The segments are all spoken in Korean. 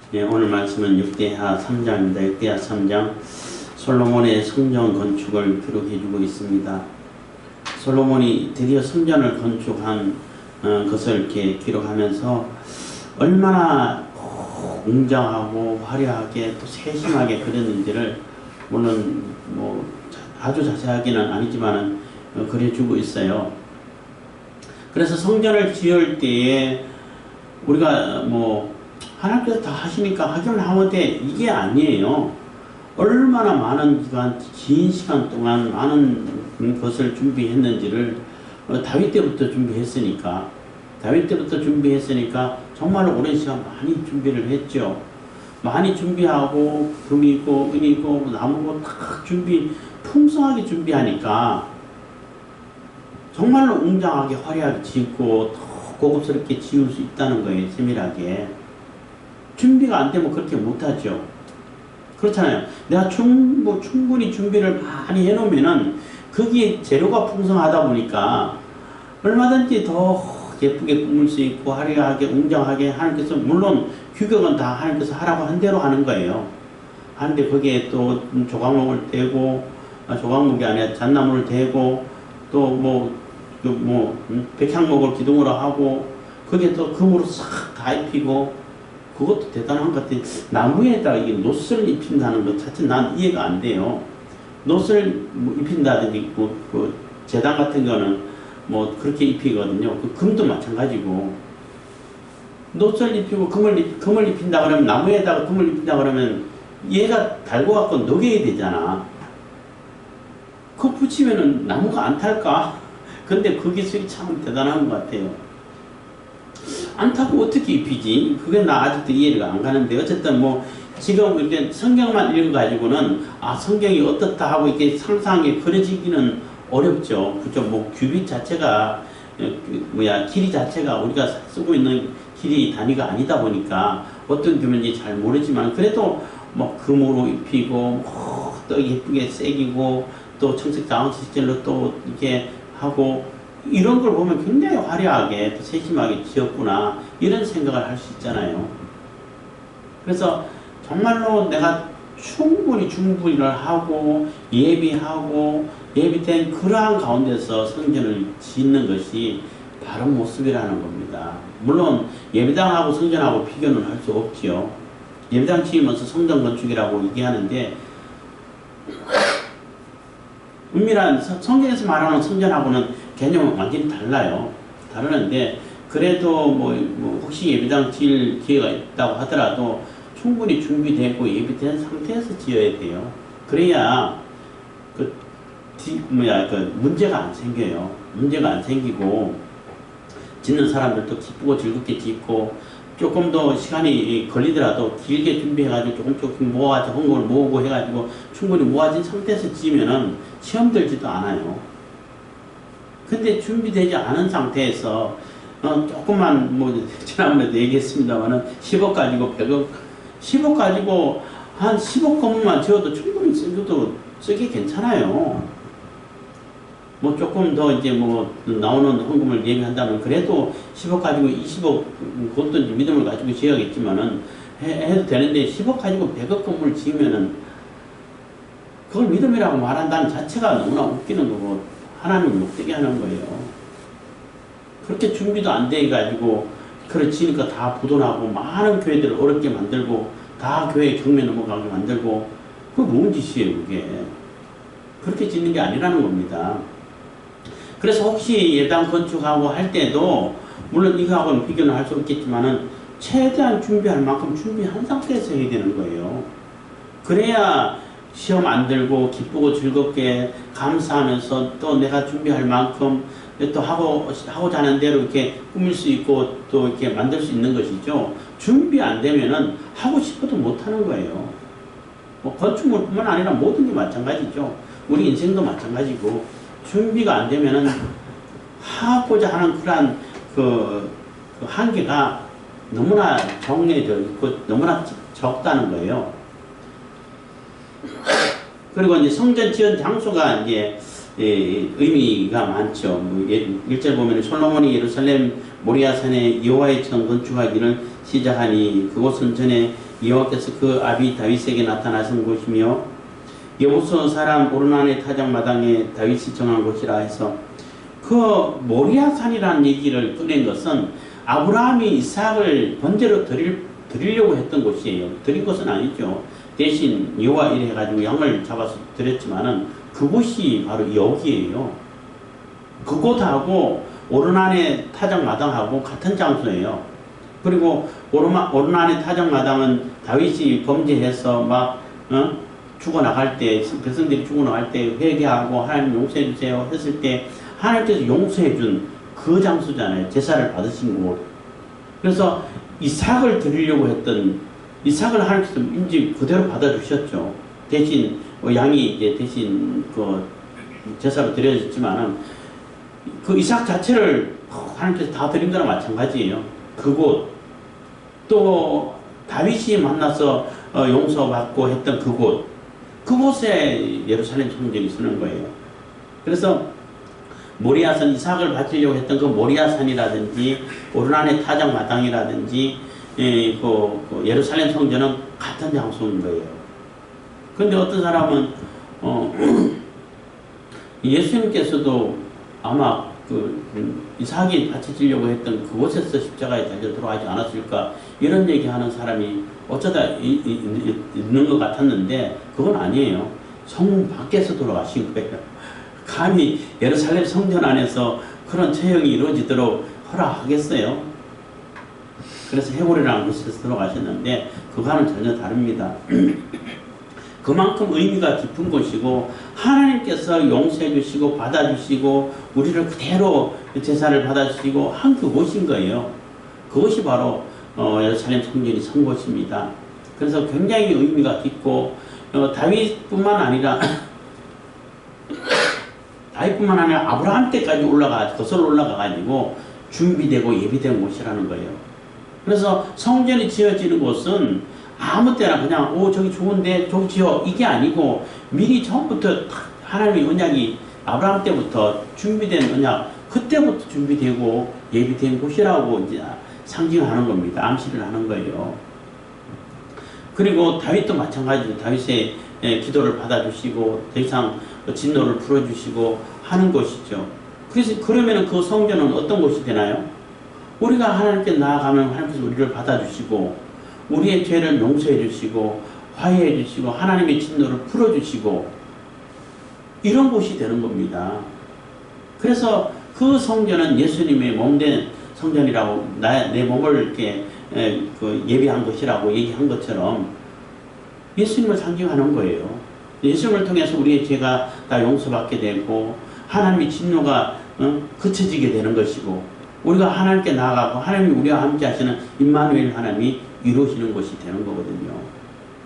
네, 오늘 말씀은 역대하 3장입니다. 역대하 3장 솔로몬의 성전 건축을 기록해주고 있습니다. 솔로몬이 드디어 성전을 건축한 것을 이렇게 기록하면서 얼마나 웅장하고 화려하게 또 세심하게 그렸는지를 물론 뭐 아주 자세하게는 아니지만은 그려주고 있어요. 그래서 성전을 지을 때에 우리가 뭐 하나님께서 다 하시니까 하기만 하면 돼, 이게 아니에요. 얼마나 많은 기간, 긴 시간 동안 많은 것을 준비했는지를 다윗 때부터 준비했으니까 정말로 오랜 시간 많이 준비를 했죠. 많이 준비하고 금이고 은이고 나무고 딱 풍성하게 준비하니까 정말로 웅장하게 화려하게 짓고 더 고급스럽게 지을 수 있다는 거예요. 세밀하게. 준비가 안 되면 그렇게 못하죠. 그렇잖아요. 내가 충분히 준비를 많이 해놓으면은 거기에 재료가 풍성하다 보니까 얼마든지 더 예쁘게 꾸밀 수 있고 화려하게 웅장하게 하나님께서, 물론 규격은 다 하나님께서 하라고 한 대로 하는 거예요. 하는데 거기에 또 조각목을 대고, 조각목이 아니라 잣나무를 대고, 또 백향목을 기둥으로 하고, 거기에 또 금으로 싹 다 입히고, 그것도 대단한 것 같아요. 나무에다가 이게 노스를 입힌다는 것 자체 난 이해가 안 돼요. 노스를 입힌다든지 그 재단 같은 거는 뭐 그렇게 입히거든요. 그 금도 마찬가지고. 노스를 입히고 금을 입힌다 그러면, 나무에다가 금을 입힌다 그러면 얘가 달고 갖고 녹여야 되잖아. 그거 붙이면은 나무가 안 탈까? 근데 그 기술이 참 대단한 것 같아요. 안 타고 어떻게 입히지? 그게 나 아직도 이해가 안 가는데, 어쨌든 뭐 지금 이제 성경만 읽어가지고는 성경이 어떻다 하고 이렇게 상상하게 그려지기는 어렵죠. 그죠? 뭐 규빗 자체가 길이 자체가 우리가 쓰고 있는 길이 단위가 아니다 보니까 어떤 규모인지 잘 모르지만, 그래도 뭐 금으로 입히고 또 예쁘게 새기고 또 청색 자원시절로 또 이렇게 하고, 이런 걸 보면 굉장히 화려하게 또 세심하게 지었구나, 이런 생각을 할 수 있잖아요. 그래서 정말로 내가 충분히 준비를 하고 예비된 그러한 가운데서 성전을 짓는 것이 바른 모습이라는 겁니다. 물론 예배당하고 성전하고 비교는 할 수 없지요. 예배당 지으면서 성전 건축이라고 얘기하는데, 은밀한 성경에서 말하는 성전하고는 개념은 완전히 달라요. 다르는데, 그래도 뭐 혹시 예배당 지을 기회가 있다고 하더라도 충분히 준비되고 예비된 상태에서 지어야 돼요. 그래야 그 문제가 안 생겨요. 문제가 안 생기고 짓는 사람들도 기쁘고 즐겁게 짓고, 조금 더 시간이 걸리더라도 길게 준비해가지고 조금 모아서 헌금을 모으고 해가지고 충분히 모아진 상태에서 지으면은 시험 들지도 않아요. 근데 준비되지 않은 상태에서 조금만 지난번에도 얘기했습니다만은 10억 가지고 100억, 10억 가지고 한 10억 건물만 지어도 충분히 쓰기 괜찮아요. 뭐 조금 더 이제 나오는 헌금을 예비한다면 그래도 10억 가지고 20억, 그것도 이제 믿음을 가지고 지어야겠지만은 해도 되는데, 10억 가지고 100억 건물을 지으면은 그걸 믿음이라고 말한다는 자체가 너무나 웃기는 거고 하나님을 못되게 하는 거예요. 그렇게 준비도 안 돼 가지고 그렇지니까 다 부도나고 많은 교회들을 어렵게 만들고 다 교회 경매 넘어가게 만들고, 그게 뭔 짓이에요 그게. 그렇게 짓는 게 아니라는 겁니다. 그래서 혹시 예배당 건축하고 할 때도 물론 이거하고는 비교는 할 수 없겠지만은 최대한 준비할 만큼 준비한 상태에서 해야 되는 거예요. 그래야 시험 안 들고 기쁘고 즐겁게 감사하면서 또 내가 준비할 만큼 또 하고자 하는 대로 이렇게 꾸밀 수 있고 또 이렇게 만들 수 있는 것이죠. 준비 안 되면은 하고 싶어도 못 하는 거예요. 뭐 건축물뿐만 아니라 모든 게 마찬가지죠. 우리 인생도 마찬가지고, 준비가 안 되면은 하고자 하는 그러한 그 한계가 너무나 정해져 있고 너무나 적다는 거예요. 그리고 이제 성전 지은 장소가 이제 의미가 많죠. 1절 보면 솔로몬이 예루살렘 모리아산에 여호와의 전 건축하기를 시작하니 그곳은 전에 여호와께서 그 아비 다윗에게 나타나신 곳이며 여부수 사람 오르난의 타작마당에 다윗이 정한 곳이라 해서 그 모리아산이라는 얘기를 꺼낸 것은 아브라함이 이삭을 번제로 드리려고 했던 곳이에요. 드린 것은 아니죠. 대신 여호와 이래 해가지고 양을 잡아서 드렸지만은 그곳이 바로 여기에요. 그곳하고 오르난의 타작마당하고 같은 장소예요. 그리고 오르난의 타작마당은 다윗이 범죄해서 막 죽어나갈 때, 백성들이 죽어나갈 때 회개하고 하나님 용서해 주세요 했을 때 하나님께서 용서해 준 그 장소잖아요. 제사를 받으신 곳. 그래서 이삭을 드리려고 했던 이삭을 하나님께서 인지 그대로 받아주셨죠. 대신 양이 이제 대신 그 제사로 드려졌지만은 그 이삭 자체를 하나님께서 다 드린 거랑 마찬가지예요. 그곳 또 다윗이 만나서 용서받고 했던 그곳에 예루살렘 성전이 서는 거예요. 그래서 모리아산 이삭을 바치려고 했던 그 모리아산이라든지 오르난의 타작마당이라든지 그 예루살렘 성전은 같은 장소인 거예요. 그런데 어떤 사람은 예수님께서도 아마 그 이삭이 바쳐지려고 했던 그곳에서 십자가에 달려 들어가지 않았을까 이런 얘기하는 사람이 어쩌다 있는 것 같았는데 그건 아니에요. 성문 밖에서 돌아가신 거예요. 감히 예루살렘 성전 안에서 그런 처형이 이루어지도록 허락하겠어요? 그래서 해골이라는 곳에서 들어가셨는데 그거와는 전혀 다릅니다. 그만큼 의미가 깊은 곳이고 하나님께서 용서해 주시고 받아주시고 우리를 그대로 제사를 받아주시고 한 그곳인 거예요. 그것이 바로 예루살렘 성전이 선 곳입니다. 그래서 굉장히 의미가 깊고 다윗뿐만 아니라 아브라함 때까지 거슬러 올라가가지고 준비되고 예비된 곳이라는 거예요. 그래서 성전이 지어지는 곳은 아무 때나 그냥 저기 좋은데 저기 지어 이게 아니고 미리 처음부터 하나님의 언약이 아브라함 때부터 준비된 언약 그때부터 준비되고 예비된 곳이라고 이제 상징하는 겁니다. 암시를 하는 거예요. 그리고 다윗도 마찬가지로 다윗의 기도를 받아주시고 더 이상 진노를 풀어주시고 하는 것이죠. 그래서 그러면 그 성전은 어떤 곳이 되나요? 우리가 하나님께 나아가면 하나님께서 우리를 받아주시고 우리의 죄를 용서해 주시고 화해해 주시고 하나님의 진노를 풀어주시고 이런 곳이 되는 겁니다. 그래서 그 성전은 예수님의 몸된 성전이라고 내 몸을 이렇게 예비한 것이라고 얘기한 것처럼 예수님을 상징하는 거예요. 예수님을 통해서 우리의 죄가 다 용서받게 되고 하나님의 진노가 그쳐지게 되는 것이고 우리가 하나님께 나아가고 하나님이 우리와 함께 하시는 임마누엘 하나님이 이루어지는 것이 되는 거거든요.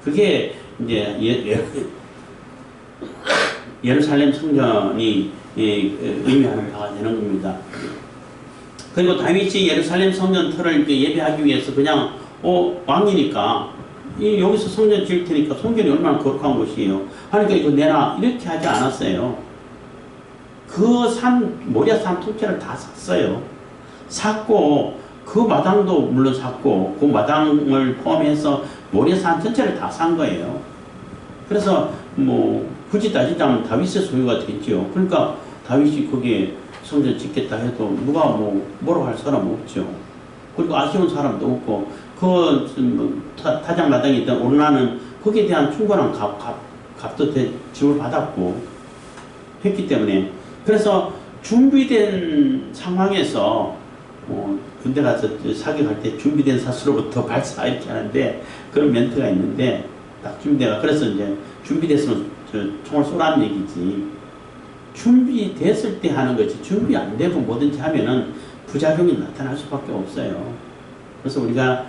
그게 이제 예루살렘 성전이 의미하는 바가 되는 겁니다. 그리고 다윗이 예루살렘 성전 터를 예배하기 위해서 그냥 왕이니까 여기서 성전 지을 테니까 성전이 얼마나 거룩한 곳이에요. 하니까 이거 내놔 이렇게 하지 않았어요. 그 모리아산 통째를 다 샀어요. 샀고 그 마당도 물론 샀고 그 마당을 포함해서 모리아산 전체를 다 산 거예요. 그래서 굳이 따지자면 다윗의 소유가 됐죠. 그러니까 다윗이 거기에 성전 짓겠다 해도 누가 뭐라고 할 사람 없죠. 그리고 아쉬운 사람도 없고 타작마당에 있던 오르나는 거기에 대한 충분한 값도 지불받았고 했기 때문에 그래서 준비된 상황에서 군대 가서 사격할 때 준비된 사수로부터 발사 이렇게 하는데 그런 멘트가 있는데 딱 준비돼가 그래서 이제 준비됐으면 총을 쏘라는 얘기지 준비됐을 때 하는 거지 준비 안 되고 뭐든지 하면은 부작용이 나타날 수밖에 없어요. 그래서 우리가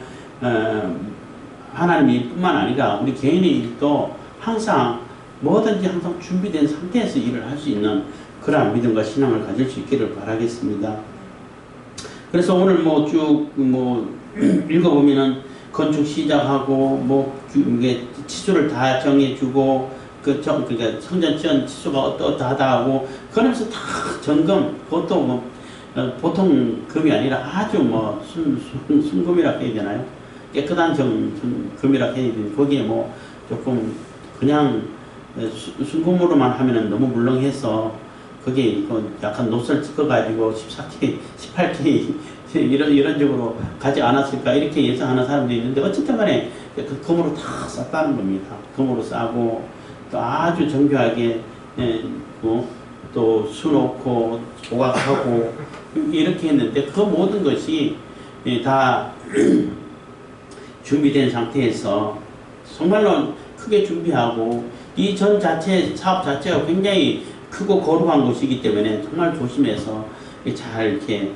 하나님이 뿐만 아니라 우리 개인의 일도 항상 뭐든지 항상 준비된 상태에서 일을 할 수 있는 그러한 믿음과 신앙을 가질 수 있기를 바라겠습니다. 그래서 오늘 쭉 읽어보면은 건축 시작하고 이게 치수를 다 정해주고 그러니까 성전 지은 치수가 어떠하다 하고 그러면서 다 점검 그것도 보통 금이 아니라 아주 순금이라고 해야 되나요? 깨끗한 금이라 해야 되는데 거기에 뭐 조금 그냥 순금으로만 하면은 너무 물렁해서 거기에 약간 노스를 찍어가지고 14K, 18K 이런 식으로 가지 않았을까 이렇게 예상하는 사람도 있는데 어쨌든 간에 그 금으로 다 쌌다는 겁니다. 금으로 싸고 또 아주 정교하게 또 수놓고 조각하고 이렇게 했는데 그 모든 것이 다 준비된 상태에서 정말로 크게 준비하고 이 전 자체 사업 자체가 굉장히 크고 거룩한 곳이기 때문에 정말 조심해서 잘 이렇게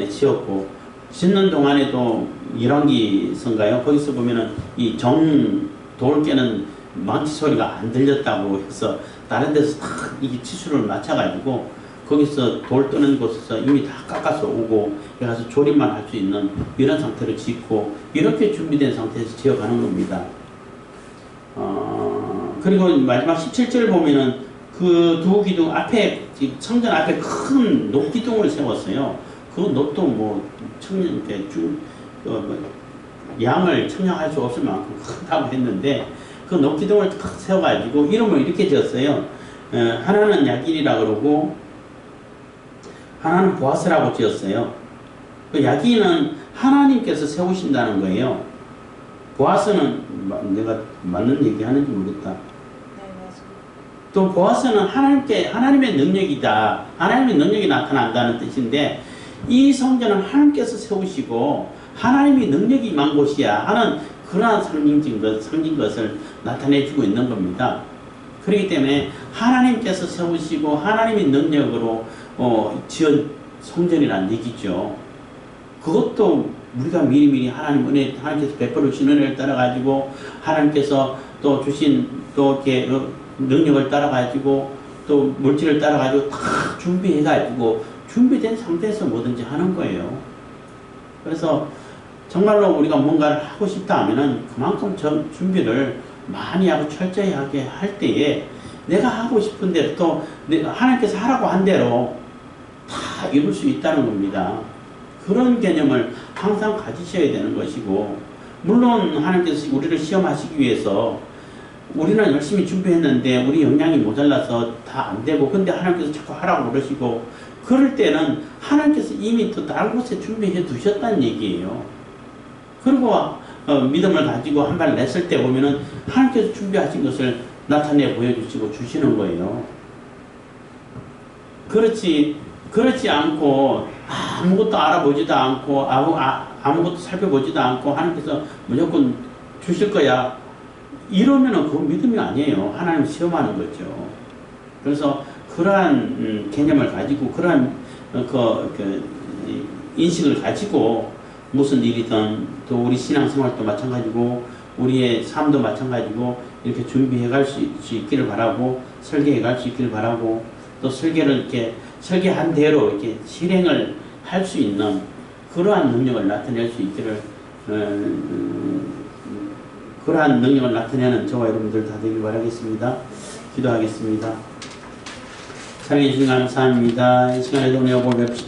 지었고 짓는 동안에도 일왕기선가요? 거기서 보면은 이 돌 깨는 망치 소리가 안 들렸다고 해서 다른 데서 다 이 치수를 맞춰가지고 거기서 돌 뜨는 곳에서 이미 다 깎아서 오고 가서 조립만 할 수 있는 이런 상태로 짓고 이렇게 준비된 상태에서 지어가는 겁니다. 그리고 마지막 17절 보면은 그 두 기둥 앞에 성전 앞에 큰 녹기둥을 세웠어요. 그 녹도 뭐 양을 청량할 수 없을 만큼 크다고 했는데 그 녹기둥을 탁 세워가지고 이름을 이렇게 지었어요. 하나는 야긴이라 그러고 하나는 보아스라고 지었어요. 그 야긴은 하나님께서 세우신다는 거예요. 보아스는 내가 맞는 얘기 하는지 모르겠다. 또 보아스는 하나님의 능력이다. 하나님의 능력이 나타난다는 뜻인데 이 성전은 하나님께서 세우시고 하나님의 능력이 임한 곳이야 하는 그러한 상징 것을 나타내주고 있는 겁니다. 그렇기 때문에 하나님께서 세우시고 하나님의 능력으로 지은 성전이라는 얘기죠. 그것도 우리가 미리미리 하나님께서 베풀어 주신 은혜를 따라 가지고 하나님께서 또 주신 또 이렇게 능력을 따라 가지고 또 물질을 따라 가지고 다 준비해 가지고 준비된 상태에서 뭐든지 하는 거예요. 그래서 정말로 우리가 뭔가를 하고 싶다 하면은 그만큼 준비를 많이 하고 철저히 하게 할 때에 내가 하고 싶은 대로 또 하나님께서 하라고 한 대로 다 이룰 수 있다는 겁니다. 그런 개념을 항상 가지셔야 되는 것이고, 물론 하나님께서 우리를 시험하시기 위해서 우리는 열심히 준비했는데 우리 역량이 모자라서 다 안 되고, 근데 하나님께서 자꾸 하라고 그러시고, 그럴 때는 하나님께서 이미 또 다른 곳에 준비해 두셨다는 얘기예요. 그리고 믿음을 가지고 한 발 냈을 때 보면은 하나님께서 준비하신 것을 나타내 보여주시고 주시는 거예요. 그렇지 않고 아무것도 알아보지도 않고 아무것도 살펴보지도 않고 하나님께서 무조건 주실 거야 이러면은 그건 믿음이 아니에요. 하나님 시험하는 거죠. 그래서 그러한 개념을 가지고 그러한 인식을 가지고 무슨 일이든 또 우리 신앙생활도 마찬가지고 우리의 삶도 마찬가지고 이렇게 준비해 갈 수 있기를 바라고 설계해 갈 수 있기를 바라고 또 설계를 이렇게 설계한 대로 이렇게 실행을 할 수 있는 그러한 능력을 나타낼 수 있기를 그러한 능력을 나타내는 저와 여러분들 다 되길 바라겠습니다. 기도하겠습니다. 사랑해 주신 감사합니다. 이 시간에도 은혜와 복 베푸신